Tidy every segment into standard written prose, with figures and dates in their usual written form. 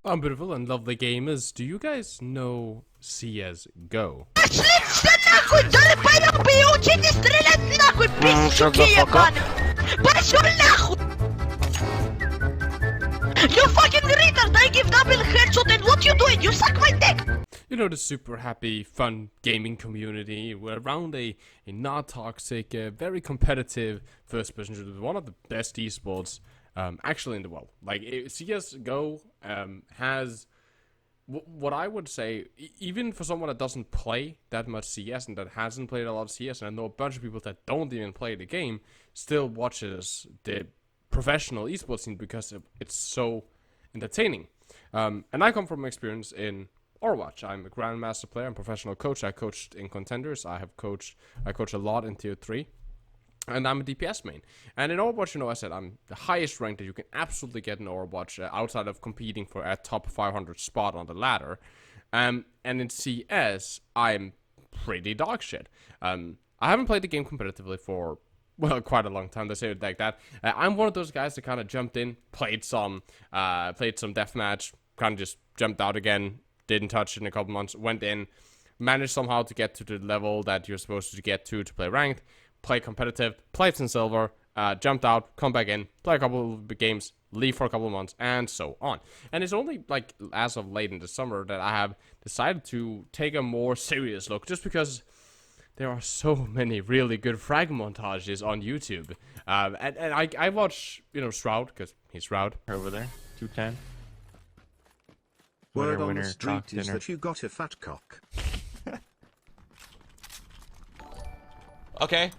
Beautiful and lovely gamers, do you guys know CSGO? Shut the fuck up. You fucking retard! I give double headshot and what you doing? You suck my dick! You know, the super happy, fun gaming community around a not-toxic, very competitive first-person shooter, one of the best esports actually in the world. Like, CSGO has what I would say, even for someone that doesn't play that much CS and that hasn't played a lot of CS, and I know a bunch of people that don't even play the game, still watches the professional esports scene because it's so entertaining. And I come from experience in Overwatch. I'm a Grandmaster player. I'm a professional coach. I coached in contenders. I coach a lot in tier 3. And I'm a DPS main. And in Overwatch, you know, I said I'm the highest rank that you can absolutely get in Overwatch outside of competing for a top 500 spot on the ladder. And in CS, I'm pretty dog shit. I haven't played the game competitively for, well, quite a long time, to say it like that. I'm one of those guys that kind of jumped in, played some deathmatch, kind of just jumped out again, didn't touch it in a couple months, went in, managed somehow to get to the level that you're supposed to get to play ranked, play competitive, played some silver, jumped out, come back in, play a couple of games, leave for a couple of months, and so on. And it's only like as of late in the summer that I have decided to take a more serious look, just because there are so many really good frag montages on YouTube. And I watch, you know, Shroud, because he's Shroud. Over there, 210. Word on winner, the street is dinner. that you got a fat cock. Okay,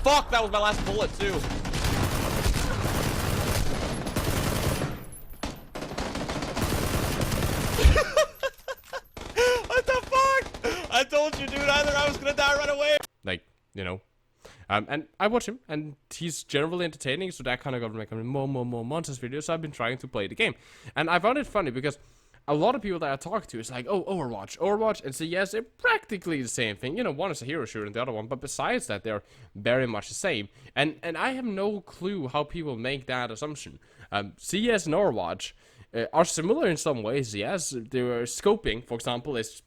Fuck, that was my last bullet, too. What the fuck? I told you, dude, either I was gonna die right away. Like, you know. And I watch him, and he's generally entertaining, so that kind of got me making more Monsters videos, so I've been trying to play the game. And I found it funny, because a lot of people that I talk to is like, oh, Overwatch, and so yes, they're practically the same thing. You know, one is a hero shooter and the other one, but besides that, they're very much the same. And I have no clue how people make that assumption. CS and Overwatch are similar in some ways, yes. Their scoping, for example, is...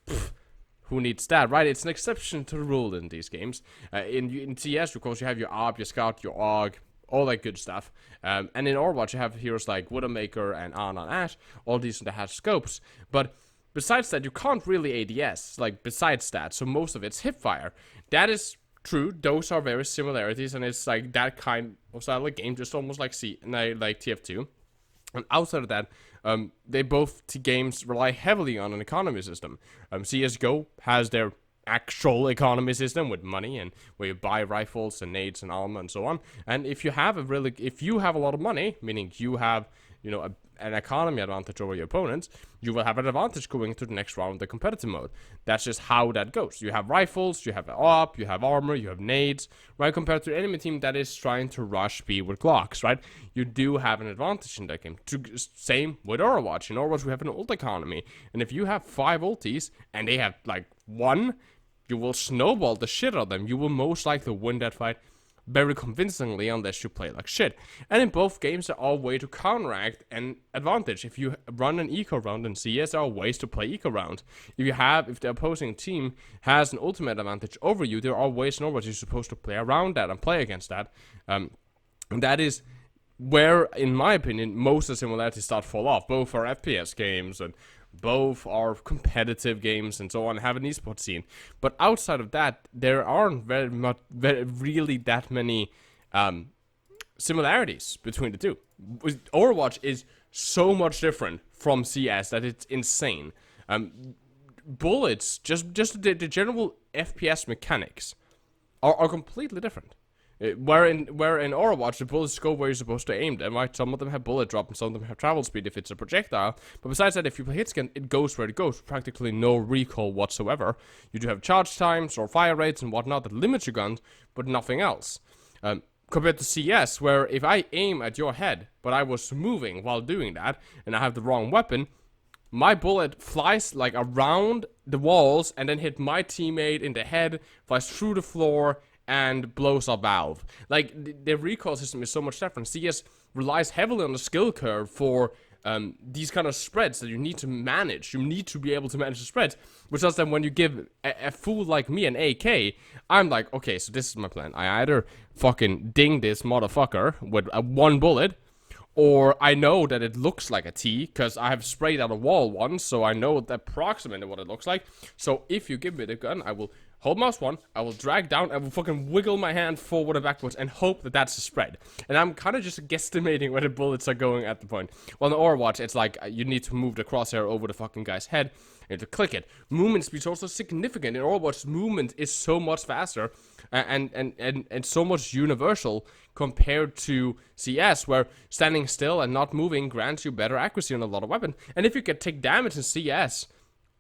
who needs that, right? It's an exception to the rule in these games. In CS, of course, you have your AWP, your Scout, your AUG, all that good stuff. And in Overwatch, you have heroes like Widowmaker and Ana and Ashe, all these that have scopes. But besides that, you can't really ADS, like, besides that, so most of it's hipfire. That is true, those are very similarities, and it's like that kind of style of game, just almost like TF2. And outside of that, they both games rely heavily on an economy system. CSGO has their actual economy system with money, and where you buy rifles and nades and armor and so on. And if you have a lot of money, meaning you have, you know, an economy advantage over your opponents, you will have an advantage going into the next round of the competitive mode. That's just how that goes. You have rifles, you have AWP, you have armor, you have nades, right? Compared to an enemy team that is trying to rush B with Glocks, right? You do have an advantage in that game. Same with Overwatch. In Overwatch, we have an ult economy. And if you have 5 ultis, and they have, like, 1, you will snowball the shit out of them. You will most likely win that fight very convincingly, unless you play like shit. And in both games, there are a way to counteract an advantage. If you run an eco round in CS, there are ways to play eco round. If the opposing team has an ultimate advantage over you, there are ways in Overwatch you're supposed to play around that and play against that. And that is where, in my opinion, most of the similarities start to fall off. Both are FPS games, and both are competitive games and so on, have an esports scene. But outside of that, there aren't really that many similarities between the two. Overwatch is so much different from CS that it's insane. Bullets, just the general FPS mechanics are completely different. Where in Overwatch, the bullets go where you're supposed to aim them, right? Some of them have bullet drop and some of them have travel speed if it's a projectile. But besides that, if you play hitscan, it goes where it goes. Practically no recoil whatsoever. You do have charge times or fire rates and whatnot that limit your guns, but nothing else. Compared to CS, where if I aim at your head, but I was moving while doing that, and I have the wrong weapon, my bullet flies like around the walls and then hit my teammate in the head, flies through the floor, and blows up valve. Like, the recoil system is so much different. CS relies heavily on the skill curve for these kind of spreads that you need to manage. You need to be able to manage the spreads, which does that when you give a fool like me an AK, I'm like, okay, so this is my plan. I either fucking ding this motherfucker with one bullet, or I know that it looks like a T, because I have sprayed out a wall once, so I know approximately what it looks like. So if you give me the gun, I will hold mouse 1, I will drag down, I will fucking wiggle my hand forward and backwards and hope that that's a spread. And I'm kind of just guesstimating where the bullets are going at the point. Well, in Overwatch, it's like you need to move the crosshair over the fucking guy's head and to click it. Movement speed is also significant. In Overwatch, movement is so much faster and so much universal compared to CS, where standing still and not moving grants you better accuracy on a lot of weapons. And if you can take damage in CS,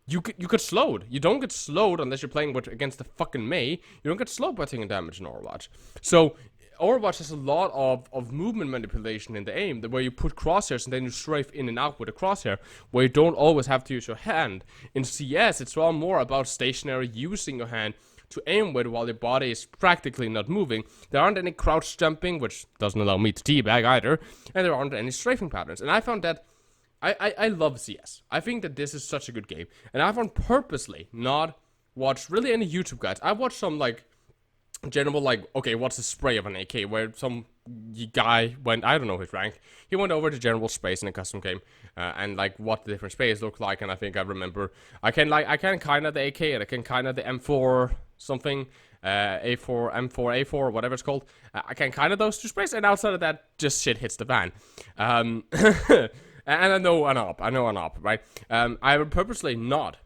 you get slowed. You don't get slowed unless you're playing against the fucking Mei. You don't get slowed by taking damage in Overwatch. So Overwatch has a lot of movement manipulation in the aim, where you put crosshairs and then you strafe in and out with a crosshair, where you don't always have to use your hand. In CS, it's all more about stationary using your hand to aim with while your body is practically not moving. There aren't any crouch jumping, which doesn't allow me to teabag either, and there aren't any strafing patterns. And I found that I love CS. I think that this is such a good game, and I've purposely not watched really any YouTube guides. I watched some like general like, okay, what's the spray of an AK, where some guy went, I don't know his rank, he went over to general sprays in a custom game, and like what the different sprays look like. And I think I remember I can kind of the AK, and I can kind of the M4 something, A4, M4, A4, whatever it's called. I can kind of those two sprays, and outside of that, just shit hits the fan. And I know an op, right? I have purposely not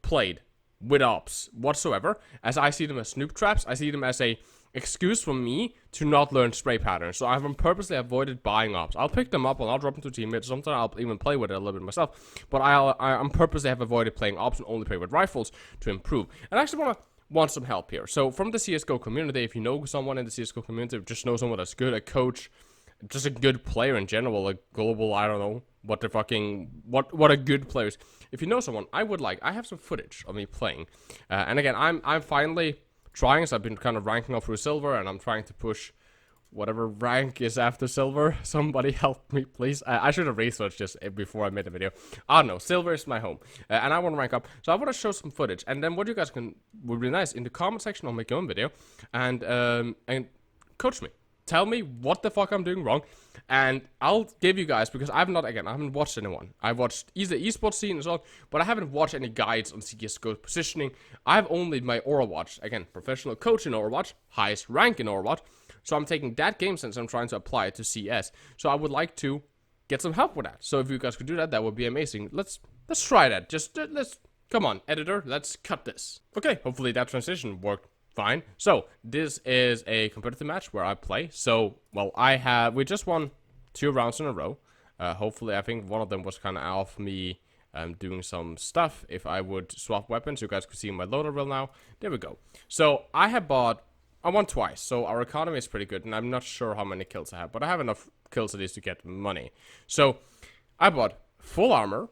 played with ops whatsoever, as I see them as snoop traps. I see them as a excuse for me to not learn spray patterns. So I've purposely avoided buying ops. I'll pick them up and I'll drop them to teammates. Sometimes I'll even play with it a little bit myself. But I'm purposely have avoided playing ops and only play with rifles to improve. And I actually want some help here. So from the CSGO community, if you know someone in the CSGO community, just know someone that's good, a coach, just a good player in general, a global, I don't know, what a good player is. If you know someone, I have some footage of me playing. And again, I'm finally trying, so I've been kind of ranking up through silver, and I'm trying to push whatever rank is after silver. Somebody help me, please. I should have researched this before I made the video. I don't know, silver is my home, and I want to rank up. So I want to show some footage, and then what you guys would be nice, in the comment section, I'll make your own video, and coach me. Tell me what the fuck I'm doing wrong, and I'll give you guys, because I haven't watched anyone. I've watched the esports scene as well, but I haven't watched any guides on CSGO positioning. I have only my Overwatch, again, professional coach in Overwatch, highest rank in Overwatch, so I'm taking that game sense and I'm trying to apply it to CS. So I would like to get some help with that. So if you guys could do that, that would be amazing. Let's try that. Let's, come on, editor, let's cut this. Okay, hopefully that transition worked fine. So this is a competitive match where I play. So, well, we just won 2 rounds in a row. Hopefully, I think one of them was kind of off me doing some stuff. If I would swap weapons, you guys could see my loader reel now. There we go. So I won twice. So our economy is pretty good, and I'm not sure how many kills I have, but I have enough kills at least to get money. So I bought full armor,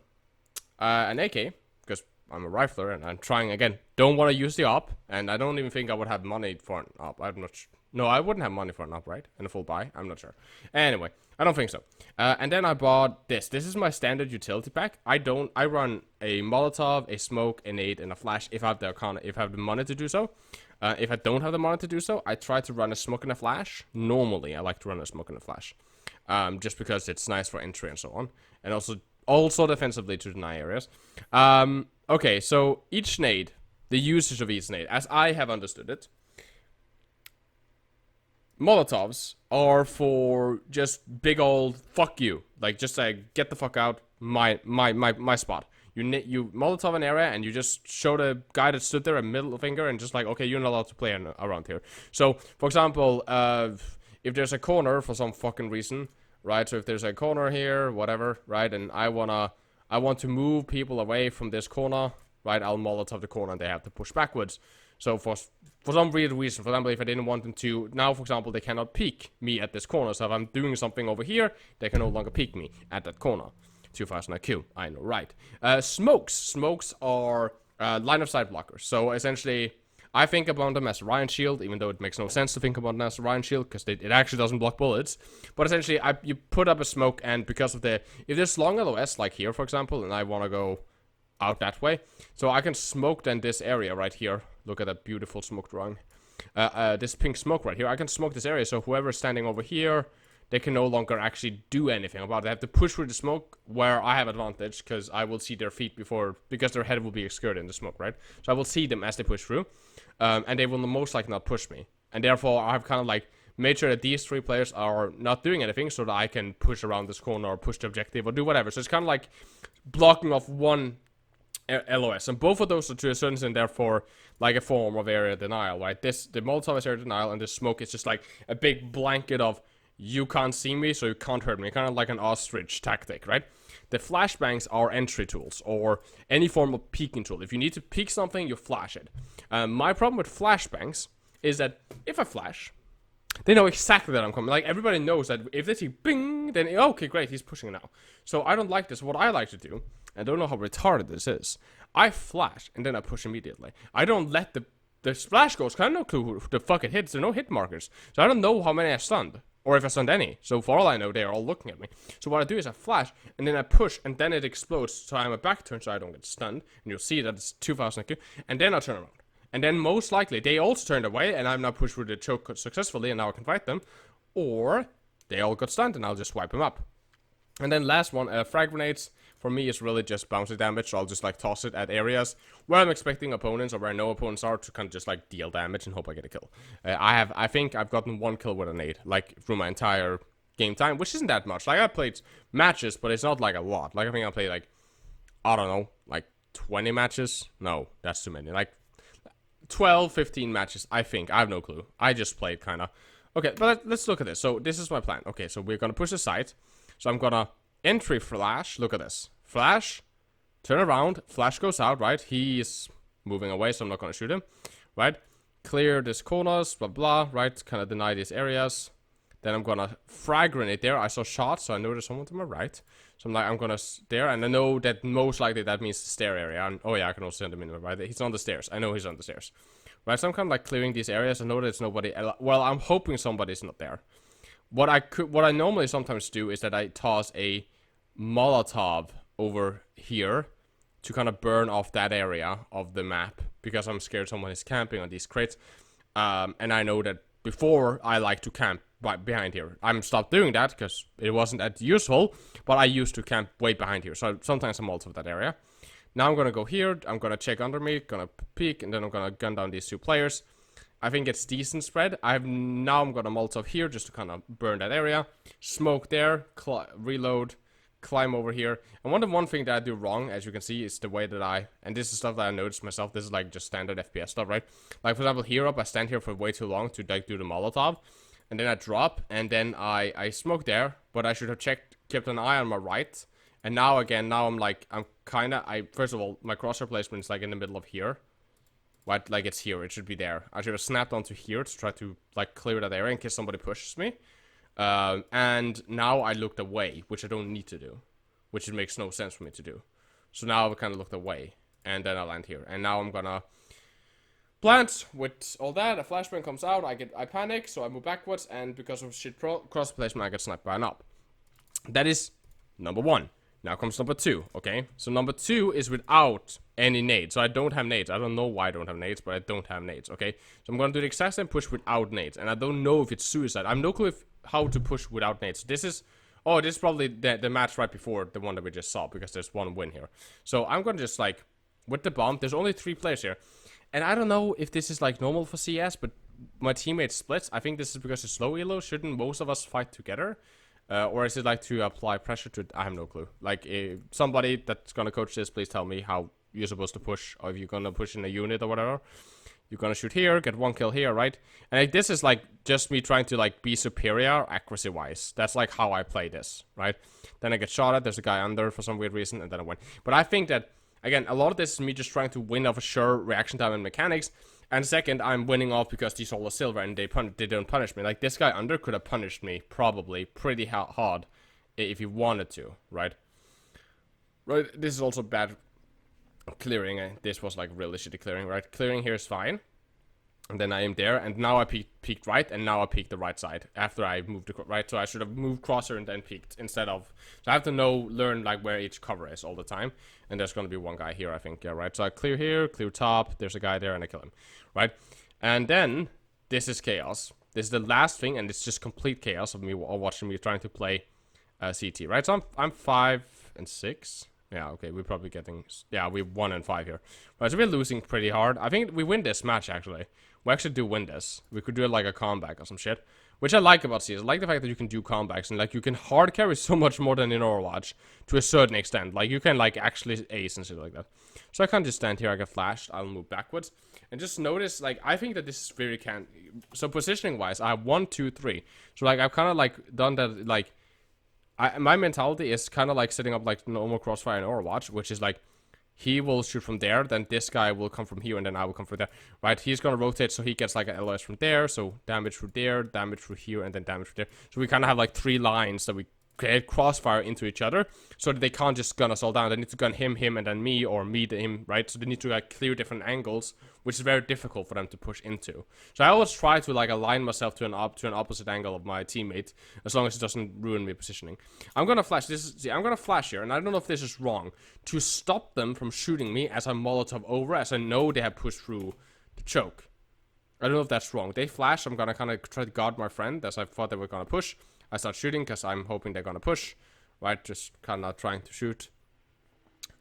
an AK, because I'm a rifler, and I'm trying, again, don't want to use the op, and I don't even think I would have money for an op. I'm not sure. No, I wouldn't have money for an op, right? And a full buy? I'm not sure. Anyway, I don't think so. And then I bought this. This is my standard utility pack. I run a Molotov, a smoke, a nade, and a flash if I have the money to do so. If I don't have the money to do so, I try to run a smoke and a flash. Normally, I like to run a smoke and a flash. Just because it's nice for entry and so on. And also defensively to deny areas. Okay, so each nade, the usage of each nade, as I have understood it, Molotovs are for just big old fuck you, like just like get the fuck out my spot. You Molotov an area and you just show the guy that stood there a middle finger and just like, okay, you're not allowed to play around here. So for example, if there's a corner for some fucking reason, right? So if there's a corner here, whatever, right? And I want to move people away from this corner, right? I'll Molotov the corner and they have to push backwards. So for some weird reason, for example, if I didn't want them to, now for example, they cannot peek me at this corner. So if I'm doing something over here, they can no longer peek me at that corner. Too fast on IQ, I know, right? Smokes are line of sight blockers. So essentially, I think about them as a Ryan shield, even though it makes no sense to think about them as a Ryan shield, because it actually doesn't block bullets. But essentially, you put up a smoke, and because of if there's long LOS, like here, for example, and I want to go out that way, so I can smoke then this area right here. Look at that beautiful smoke drawing. This pink smoke right here. I can smoke this area, so whoever's standing over here, they can no longer actually do anything about it. They have to push through the smoke where I have advantage, because I will see their feet because their head will be obscured in the smoke, right? So I will see them as they push through, and they will most likely not push me. And therefore, I've kind of like made sure that these 3 players are not doing anything, so that I can push around this corner or push the objective or do whatever. So it's kind of like blocking off one LOS, and both of those are to a certain extent, therefore, like a form of area denial, right? The Molotov is area denial, and the smoke is just like a big blanket of you can't see me, so you can't hurt me. Kind of like an ostrich tactic, right? The flashbangs are entry tools, or any form of peeking tool. If you need to peek something, you flash it. My problem with flashbangs is that if I flash, they know exactly that I'm coming. Like, everybody knows that if they see bing, then, okay, great, he's pushing now. So I don't like this. What I like to do, I don't know how retarded this is, I flash, and then I push immediately. I don't let the splash goes, because I have no clue who the fuck it hits. There are no hit markers. So I don't know how many I stunned, or if I stunned any. So for all I know, they are all looking at me. So what I do is I flash, and then I push, and then it explodes, so I'm a back turn, so I don't get stunned. And you'll see that it's 2000 IQ, and then I turn around. And then most likely, they also turned away, and I'm now pushed through the choke successfully, and now I can fight them. Or they all got stunned, and I'll just wipe them up. And then last one, frag grenades. For me, it's really just bouncy damage, so I'll just like toss it at areas where I'm expecting opponents or where no opponents are to kind of just like deal damage and hope I get a kill. I think I've gotten 1 kill with a nade, like through my entire game time, which isn't that much. Like, I played matches, but it's not like a lot. Like, I think I played like, I don't know, like 20 matches? No, that's too many. Like 12, 15 matches, I think. I have no clue. I just played kind of. Okay, but let's look at this. So this is my plan. Okay, so we're going to push aside. So I'm going to entry flash. Look at this. Flash, turn around, flash goes out, right? He's moving away, so I'm not going to shoot him, right? Clear this corners, blah, blah, right? Kind of deny these areas. Then I'm going to frag grenade there. I saw shots, so I know there's someone to my right. So I'm like, I'm going to there, and I know that most likely that means the stair area. And, oh yeah, I can also send him in, right? He's on the stairs. I know he's on the stairs. Right, so I'm kind of like clearing these areas. I know there's nobody. Well, I'm hoping somebody's not there. What I normally sometimes do is that I toss a Molotov over here to kind of burn off that area of the map, because I'm scared someone is camping on these crates. And I know that before I like to camp right behind here. I'm stopped doing that because it wasn't that useful, but I used to camp way behind here. So sometimes I'm also that area. Now I'm gonna go here. I'm gonna check under me, gonna peek, and then I'm gonna gun down these 2 players. I think it's decent spread. Now I'm gonna Molotov here just to kind of burn that area. Smoke there, reload, climb over here. And one thing that I do wrong, as you can see, is the way that and this is stuff that I noticed myself. This is like just standard FPS stuff, right? Like, for example, here up, I stand here for way too long to like do the Molotov, and then I drop, and then I smoke there. But I should have kept an eye on my right. And now I'm first of all, my crosshair placement is like in the middle of here. Right, like it's here, it should be there. I should have snapped onto here to try to like clear that area in case somebody pushes me. And now I looked away, which I don't need to do. Which it makes no sense for me to do. So now I've kind of looked away, and then I land here. And now I'm gonna plant with all that. A flashbang comes out, I panic, so I move backwards, and because of shit cross placement, I get sniped by an op. That is number 1. Now comes number 2, okay? So number 2 is without any nades. So I don't have nades. I don't know why I don't have nades, but I don't have nades, okay? So I'm gonna do the exact same push without nades, and I don't know if it's suicide. I have no clue how to push without nades. This is probably the match right before the one that we just saw, because there's 1 win here. So I'm gonna just like, with the bomb, there's only 3 players here. And I don't know if this is like normal for CS, but my teammate splits. I think this is because it's slow elo. Shouldn't most of us fight together? Or is it like to apply pressure to I have no clue. Like, somebody that's gonna coach this, please tell me how you're supposed to push, or if you're gonna push in a unit or whatever. You're gonna shoot here, get 1 kill here, right? And like, this is like just me trying to like be superior accuracy wise. That's like how I play this, right? Then I get shot at, there's a guy under for some weird reason, and then I win. But I think that, again, a lot of this is me just trying to win off a sure reaction time and mechanics. And second, I'm winning off because these all are silver and they don't punish me. Like, this guy under could have punished me probably pretty hard if he wanted to, right? Right, this is also bad clearing. This was like really shitty clearing, right? Clearing here is fine. And then I aimed there, and now I peeked right, and now I peeked the right side after I moved to right. So I should have moved crosshair and then peeked instead of. So I have to learn like where each cover is all the time. And there's gonna be one guy here, I think. Yeah, right. So I clear here, clear top. There's a guy there, and I kill him, right? And then this is chaos. This is the last thing, and it's just complete chaos of me watching me trying to play CT, right? So I'm 5 and 6. Yeah, okay, we're probably getting. Yeah, we're 1 and 5 here. Right, so we're losing pretty hard. I think we win this match actually. We actually do win this. We could do it like a comeback or some shit. Which I like about CS. I like the fact that you can do comebacks and like you can hard carry so much more than in Overwatch to a certain extent. Like you can like actually ace and shit like that. So I can't just stand here, I get flashed, I'll move backwards. And just notice, like, I think that this is very so positioning wise, I have 1, 2, 3. So like I've kinda like done that like my mentality is kinda like setting up like normal crossfire in Overwatch, which is like he will shoot from there, then this guy will come from here, and then I will come from there. Right? He's gonna rotate, so he gets like an LOS from there, so damage through there, damage through here, and then damage through there. So we kind of have like 3 lines that we create crossfire into each other, so that they can't just gun us all down. They need to gun him, and then me, or me to him, right? So they need to like clear different angles, which is very difficult for them to push into. So I always try to like align myself to an opposite angle of my teammate, as long as it doesn't ruin my positioning. I'm gonna flash I'm gonna flash here, and I don't know if this is wrong, to stop them from shooting me as I Molotov over, as I know they have pushed through the choke. I don't know if that's wrong. They flash, I'm gonna kind of try to guard my friend, as I thought they were gonna push. I start shooting because I'm hoping they're gonna push, right? Just kind of trying to shoot.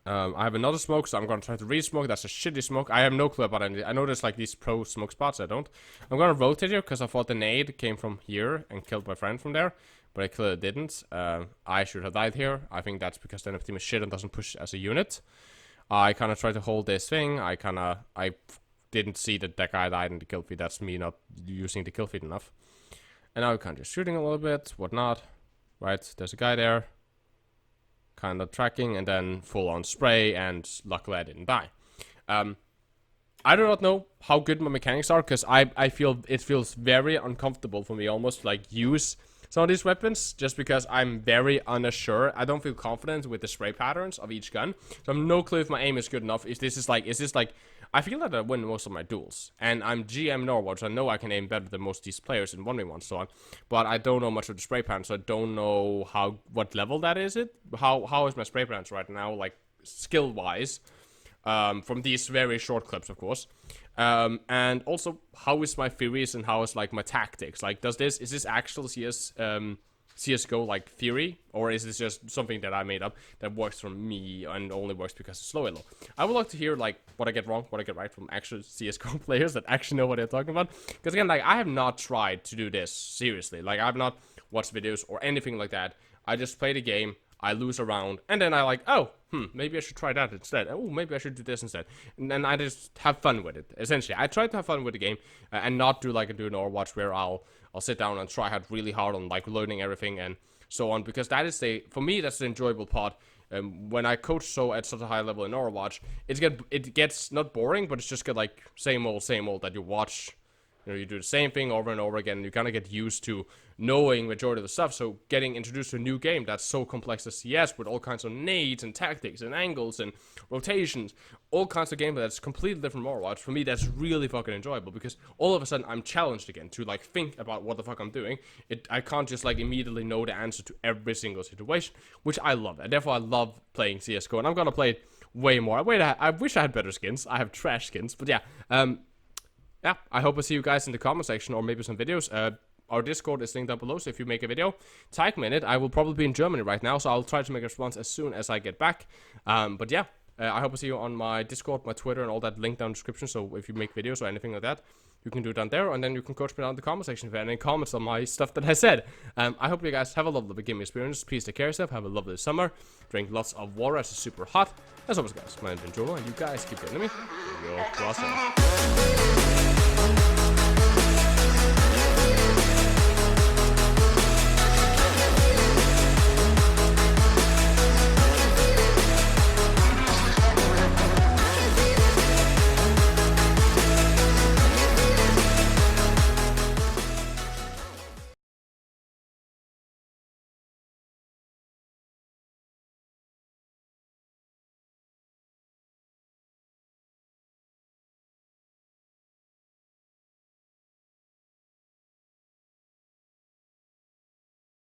I have another smoke, so I'm gonna try to re-smoke. That's a shitty smoke. I have no clue about anything. I know there's like these pro smoke spots. I don't. I'm gonna rotate here because I thought the nade came from here and killed my friend from there, but it clearly didn't. I should have died here. I think that's because the enemy team is shit and doesn't push as a unit. I kind of tried to hold this thing. I didn't see that guy died in the kill feed. That's me not using the kill feed enough. And now we're kind of just shooting a little bit, whatnot. Right, there's a guy there. Kind of tracking, and then full on spray, and luckily I didn't die. I do not know how good my mechanics are, because I feel it feels very uncomfortable for me almost to like use some of these weapons, just because I'm very unsure. I don't feel confident with the spray patterns of each gun. So I have no clue if my aim is good enough. Is this like, I feel that I win most of my duels, and I'm GM Norwich, so I know I can aim better than most of these players in 1v1 so on, but I don't know much of the spray pattern, so I don't know what level that is. How is my spray patterns right now, like skill-wise, from these very short clips, of course, and also how is my theories and how is like my tactics, like is this actual CSGO like theory, or is this just something that I made up that works for me and only works because it's slow elo? I would like to hear like what I get wrong, what I get right from actual CSGO players that actually know what they're talking about. Because again, like I have not tried to do this seriously. Like I have not watched videos or anything like that. I just play the game, I lose a round, and then I like, maybe I should try that instead. Oh, maybe I should do this instead. And then I just have fun with it. Essentially, I try to have fun with the game and not do like I do in Overwatch, where I'll sit down and try hard really hard on like learning everything and so on, because that is for me that's the enjoyable part. When I coach at such a high level in Overwatch, it gets not boring, but it's just get like same old that you watch. You know, you do the same thing over and over again, and you kind of get used to knowing majority of the stuff. So getting introduced to a new game that's so complex as CS, with all kinds of nades and tactics and angles and rotations, all kinds of gameplay that's completely different from Overwatch, for me that's really fucking enjoyable, because all of a sudden I'm challenged again to like think about what the fuck I'm doing. I can't just like immediately know the answer to every single situation, which I love. And therefore I love playing CSGO, and I'm gonna play it way more. I wish I had better skins. I have trash skins, but yeah. Yeah, I hope I see you guys in the comment section, or maybe some videos. Our Discord is linked down below, so if you make a video, tag me in it. I will probably be in Germany right now, so I'll try to make a response as soon as I get back. But yeah, I hope I see you on my Discord, my Twitter, and all that linked down in the description. So if you make videos or anything like that, you can do it down there, and then you can coach me down in the comment section if you have any comments on my stuff that I said. I hope you guys have a lovely gaming experience. Please take care of yourself. Have a lovely summer. Drink lots of water as it's super hot. As always, guys, my name is Jonal, and you guys keep getting me. Your crosshair.